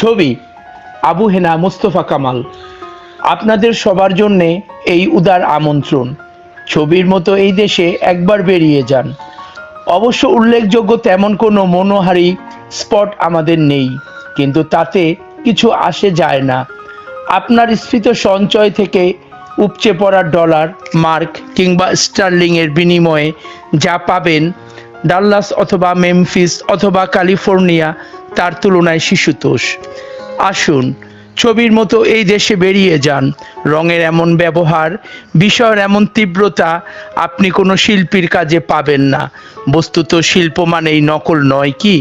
ছবি আবু হেনা মোস্তফা কামাল। আপনাদের সবার জন্যে এই উদার আমন্ত্রণ। ছবির মতো এই দেশে একবার বেরিয়ে যান। অবশ্য উল্লেখযোগ্য তেমন কোনো মনোহারী স্পট আমাদের নেই, কিন্তু তাতে কিছু আসে যায় না। আপনার স্ফীত সঞ্চয় থেকে উপচে পড়া ডলার, মার্ক কিংবা স্টার্লিং এর বিনিময়ে যা পাবেন, ডাল্লাস অথবা মেমফিস অথবা ক্যালিফোর্নিয়া তার তুলনায় শিশুতোষ। আসুন, ছবির মতো এই দেশে বেরিয়ে যান। রঙের এমন ব্যবহার, বিষয়ের এমন তীব্রতা আপনি কোনো শিল্পীর কাজে পাবেন না। বস্তুত শিল্প মানেই নকল নয় কি?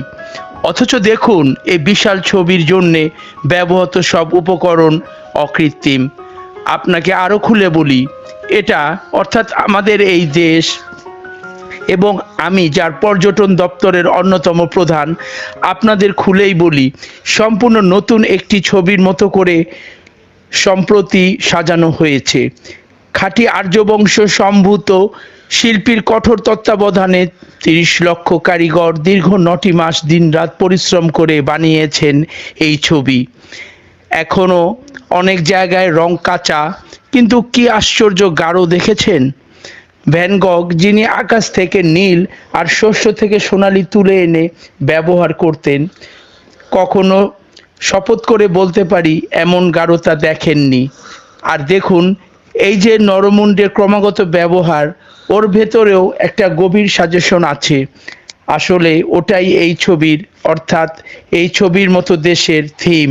অথচ দেখুন, এই বিশাল ছবির জন্যে ব্যবহৃত সব উপকরণ অকৃত্রিম। আপনাকে আরো খুলে বলি, এটা অর্থাৎ আমাদের এই দেশ এবং আমি যার পর্যটন দপ্তরের অন্যতম প্রধান, আপনাদের খুলেই বলি, সম্পূর্ণ নতুন একটি ছবির মতো করে সম্প্রতি সাজানো হয়েছে। খাঁটি আর্যবংশ সম্ভূত শিল্পীর কঠোর তত্ত্বাবধানে ৩০ লক্ষ কারিগর দীর্ঘ ৯টি মাস দিনরাত পরিশ্রম করে বানিয়েছেন এই ছবি। এখনো অনেক জায়গায় রং কাঁচা, কিন্তু কি আশ্চর্য গাঢ় দেখেছেন? ভ্যান গগ, যিনি আকাশ থেকে নীল আর শস্য থেকে সোনালি তুলে এনে ব্যবহার করতেন, কখনো শপথ করে বলতে পারি এমন গাঢ়তা দেখেননি। আর দেখুন, এই যে নরমুণ্ডের ক্রমাগত ব্যবহার, ওর ভেতরেও একটা গভীর সাজেশন আছে। আসলে ওটাই এই ছবির, অর্থাৎ এই ছবির মতো দেশের থিম।